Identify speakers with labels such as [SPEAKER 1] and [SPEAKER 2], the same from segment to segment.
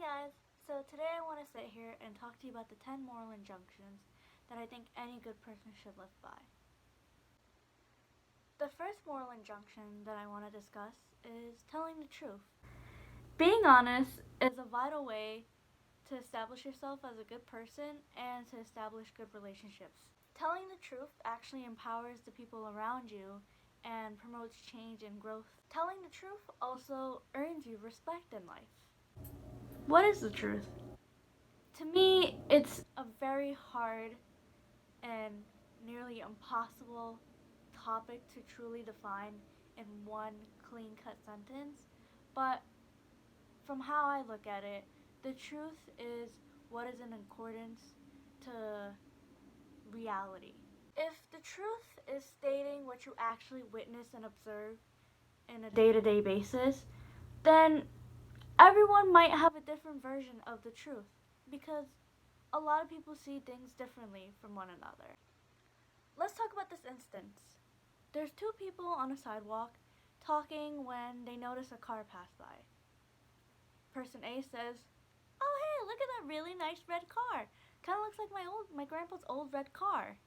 [SPEAKER 1] guys, so today I want to sit here and talk to you about the 10 moral injunctions that I think any good person should live by. The first moral injunction that I want to discuss is telling the truth. Being honest is a vital way to establish yourself as a good person and to establish good relationships. Telling the truth actually empowers the people around you and promotes change and growth. Telling the truth also earns you respect in life. What is the truth? To me, it's a very hard and nearly impossible topic to truly define in one clean cut sentence. But from how I look at it, the truth is what is in accordance to reality. If the truth is stating what you actually witness and observe in a day to day basis, then everyone might have a different version of the truth because a lot of people see things differently from one another. Let's talk about this instance. There's two people on a sidewalk talking when they notice a car pass by. Person A says, "Oh hey, look at that really nice red car. Kind of looks like my grandpa's old red car."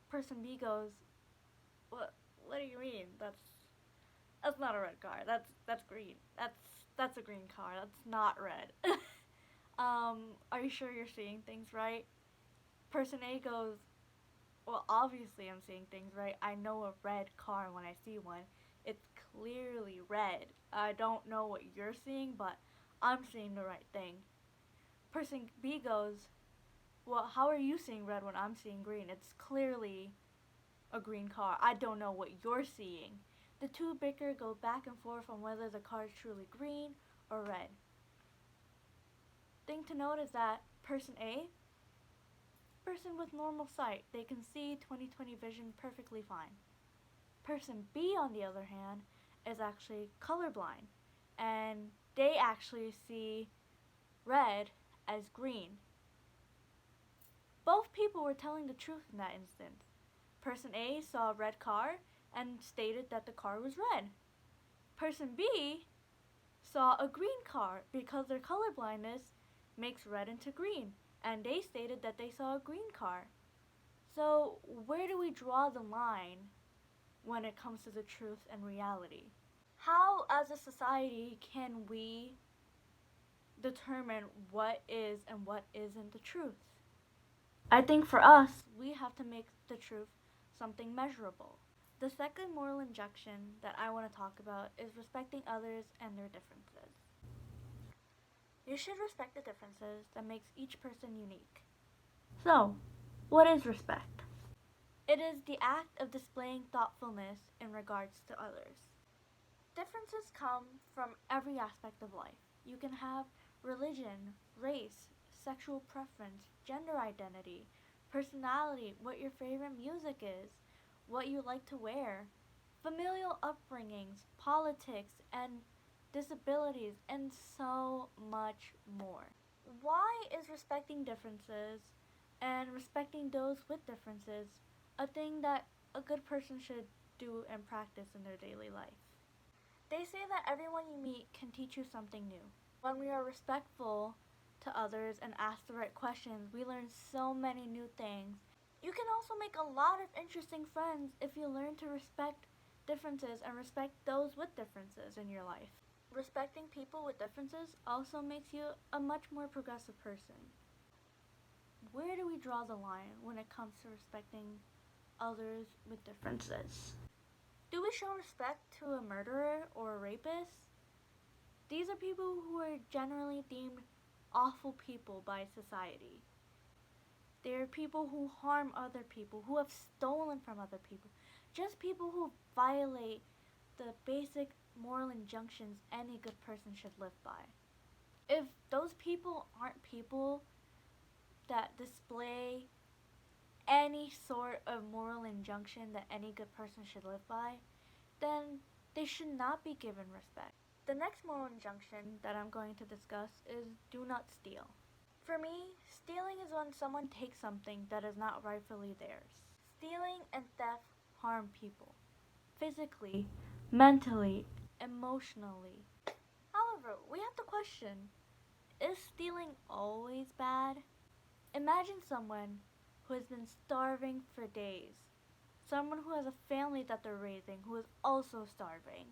[SPEAKER 1] Person B goes, What do you mean? That's not a red car. That's green. That's a green car. That's not red." Are you sure you're seeing things right? Person A goes, "Well, obviously I'm seeing things right. I know a red car when I see one. It's clearly red. I don't know what you're seeing, but I'm seeing the right thing." Person B goes, "Well, how are you seeing red when I'm seeing green? It's clearly a green car. I don't know what you're seeing." The two bicker, go back and forth on whether the car is truly green or red. Thing to note is that person A, person with normal sight, they can see 20/20 vision perfectly fine. Person B, on the other hand, is actually colorblind, and they actually see red as green. Both people were telling the truth in that instance. Person A saw a red car and stated that the car was red. Person B saw a green car because their colorblindness makes red into green, and they stated that they saw a green car. So, where do we draw the line when it comes to the truth and reality? How, as a society, can we determine what is and what isn't the truth? I think for us, we have to make the truth something measurable. The second moral injunction that I want to talk about is respecting others and their differences. You should respect the differences that makes each person unique. So, what is respect? It is the act of displaying thoughtfulness in regards to others. Differences come from every aspect of life. You can have religion, race, sexual preference, gender identity, personality, what your favorite music is, what you like to wear, familial upbringings, politics, and disabilities, and so much more. Why is respecting differences and respecting those with differences a thing that a good person should do and practice in their daily life? They say that everyone you meet can teach you something new. When we are respectful to others and ask the right questions, we learn so many new things. You can also make a lot of interesting friends if you learn to respect differences and respect those with differences in your life. Respecting people with differences also makes you a much more progressive person. Where do we draw the line when it comes to respecting others with differences? Do we show respect to a murderer or a rapist? These are people who are generally deemed awful people by society. They are people who harm other people, who have stolen from other people, just people who violate the basic moral injunctions any good person should live by. If those people aren't people that display any sort of moral injunction that any good person should live by, then they should not be given respect. The next moral injunction that I'm going to discuss is do not steal. For me, stealing is when someone takes something that is not rightfully theirs. Stealing and theft harm people, physically, mentally, emotionally. However, we have to question, Is stealing always bad? Imagine someone who has been starving for days. Someone who has a family that they're raising who is also starving.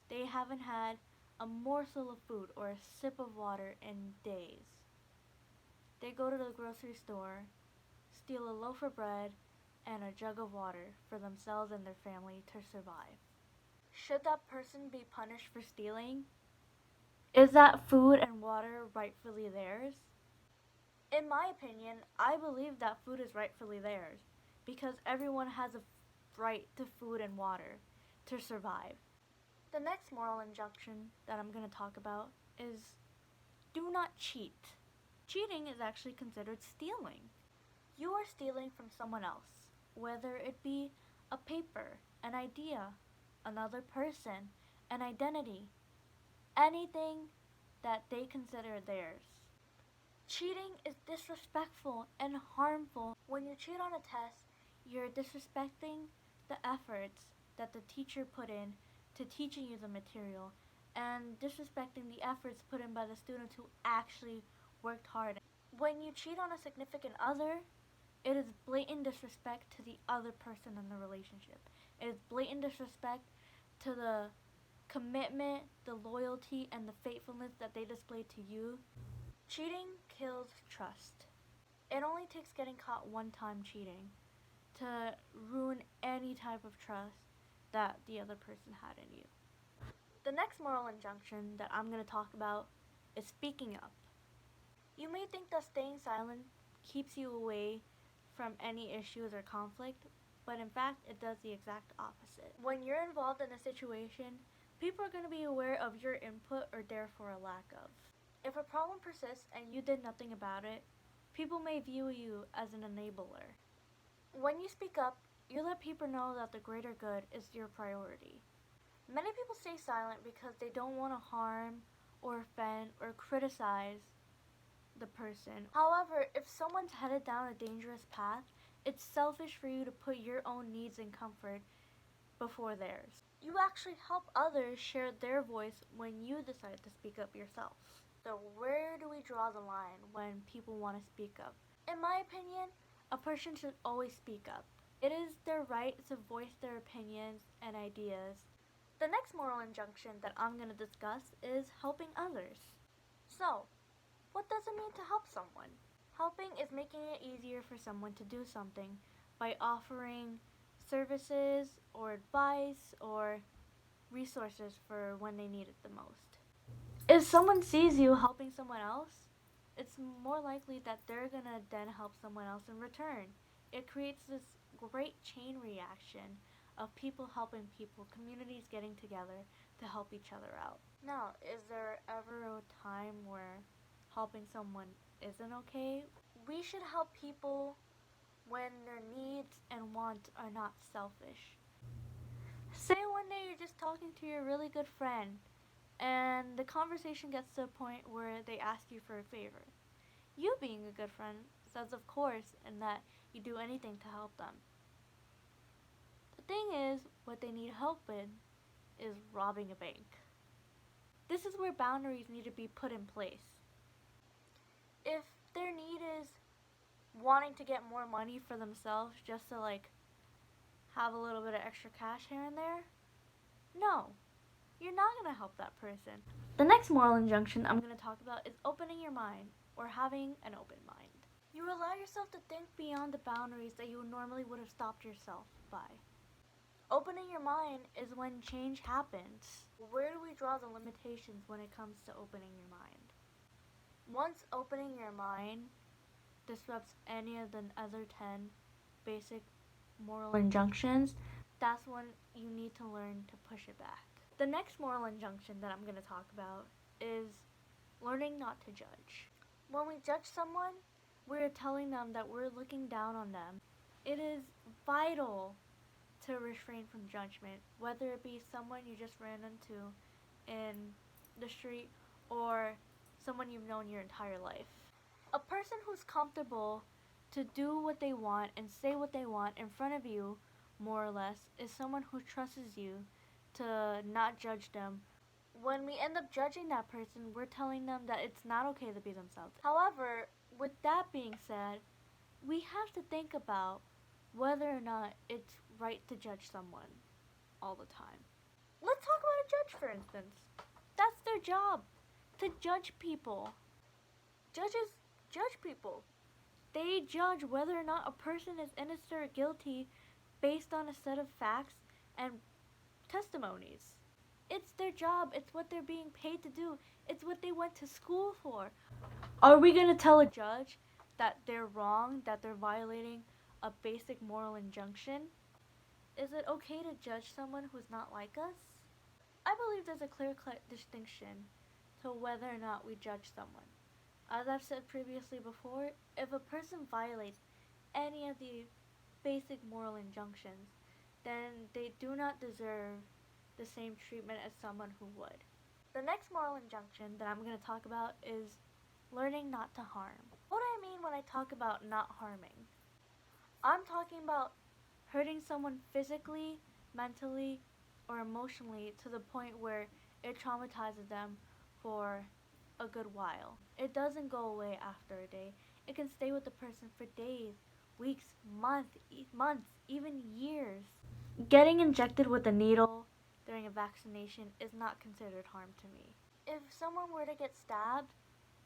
[SPEAKER 1] They haven't had a morsel of food or a sip of water in days. They go to the grocery store, steal a loaf of bread and a jug of water for themselves and their family to survive. Should that person be punished for stealing? Is that food and water rightfully theirs? In my opinion, I believe that food is rightfully theirs because everyone has a right to food and water to survive. The next moral injunction that I'm going to talk about is do not cheat. Cheating is actually considered stealing. You are stealing from someone else, whether it be a paper, an idea, another person, an identity, anything that they consider theirs. Cheating is disrespectful and harmful. When you cheat on a test, you're disrespecting the efforts that the teacher put in to teaching you the material and disrespecting the efforts put in by the students who actually worked hard. When you cheat on a significant other, it is blatant disrespect to the other person in the relationship. It is blatant disrespect to the commitment, the loyalty, and the faithfulness that they displayed to you. Cheating kills trust. It only takes getting caught one time cheating to ruin any type of trust that the other person had in you. The next moral injunction that I'm going to talk about is speaking up. You may think that staying silent keeps you away from any issues or conflict, but in fact, it does the exact opposite. When you're involved in a situation, people are going to be aware of your input or therefore a lack of. If a problem persists and you did nothing about it, people may view you as an enabler. When you speak up, you let people know that the greater good is your priority. Many people stay silent because they don't want to harm or offend or criticize the person. However, if someone's headed down a dangerous path, it's selfish for you to put your own needs and comfort before theirs. You actually help others share their voice when you decide to speak up yourself. So where do we draw the line when people want to speak up? In my opinion, a person should always speak up. It is their right to voice their opinions and ideas. The next moral injunction that I'm going to discuss is helping others. So, what does it mean to help someone? Helping is making it easier for someone to do something by offering services or advice or resources for when they need it the most. If someone sees you helping someone else, it's more likely that they're gonna then help someone else in return. It creates this great chain reaction of people helping people, communities getting together to help each other out. Now, is there ever a time where helping someone isn't okay? We should help people when their needs and wants are not selfish. Say one day you're just talking to your really good friend and the conversation gets to a point where they ask you for a favor. You, being a good friend, says of course and that you do anything to help them. The thing is, what they need help with is robbing a bank. This is where boundaries need to be put in place. If their need is wanting to get more money for themselves just to have a little bit of extra cash here and there, no, you're not going to help that person. The next moral injunction I'm going to talk about is opening your mind or having an open mind. You allow yourself to think beyond the boundaries that you normally would have stopped yourself by. Opening your mind is when change happens. Where do we draw the limitations when it comes to opening your mind? Once opening your mind disrupts any of the other 10 basic moral injunctions, that's when you need to learn to push it back. The next moral injunction that I'm going to talk about is learning not to judge. When we judge someone, we're telling them that we're looking down on them. It is vital to refrain from judgment, whether it be someone you just ran into in the street or someone you've known your entire life. A person who's comfortable to do what they want and say what they want in front of you, more or less, is someone who trusts you to not judge them when we end up judging that person, we're telling them that it's not okay to be themselves. However, with that being said, we have to think about whether or not it's right to judge someone all the time. Let's talk about a judge, for instance. That's their job, to judge people. Judges judge people. They judge whether or not a person is innocent or guilty based on a set of facts and testimonies. It's their job, it's what they're being paid to do, it's what they went to school for. Are we going to tell a judge that they're wrong, that they're violating a basic moral injunction? Is it okay to judge someone who's not like us? I believe there's a clear-cut distinction to whether or not we judge someone. As I've said previously before, if a person violates any of the basic moral injunctions, then they do not deserve the same treatment as someone who would. The next moral injunction that I'm going to talk about is learning not to harm. What do I mean when I talk about not harming? I'm talking about hurting someone physically, mentally, or emotionally to the point where it traumatizes them for a good while. It doesn't go away after a day. It can stay with the person for days, weeks, months, even years. Getting injected with a needle during a vaccination is not considered harm to me. If someone were to get stabbed,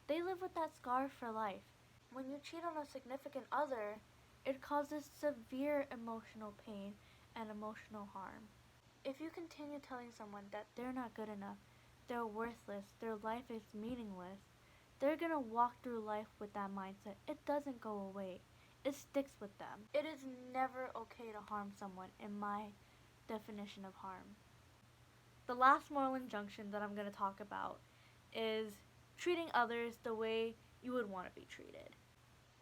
[SPEAKER 1] they live with that scar for life. When you cheat on a significant other, it causes severe emotional pain and emotional harm. If you continue telling someone that they're not good enough, they're worthless, their life is meaningless, they're gonna walk through life with that mindset. It doesn't go away. It sticks with them. It is never okay to harm someone in my definition of harm. The last moral injunction that I'm going to talk about is treating others the way you would want to be treated.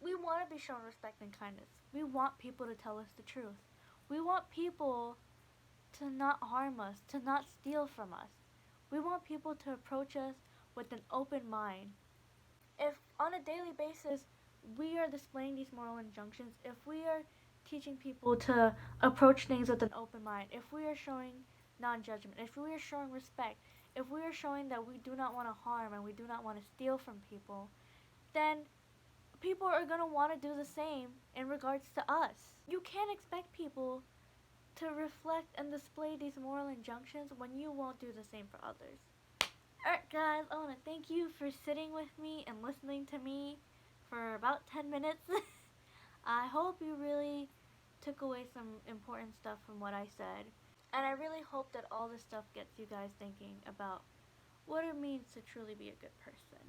[SPEAKER 1] We want to be shown respect and kindness. We want people to tell us the truth. We want people to not harm us, to not steal from us. We want people to approach us with an open mind. If on a daily basis we are displaying these moral injunctions, if we are teaching people to approach things with an open mind, if we are showing non-judgment, if we are showing respect, if we are showing that we do not want to harm and we do not want to steal from people, then people are going to want to do the same in regards to us. You can't expect people to reflect and display these moral injunctions when you won't do the same for others. Alright guys, I want to thank you for sitting with me and listening to me for about 10 minutes. I hope you really took away some important stuff from what I said. And I really hope that all this stuff gets you guys thinking about what it means to truly be a good person.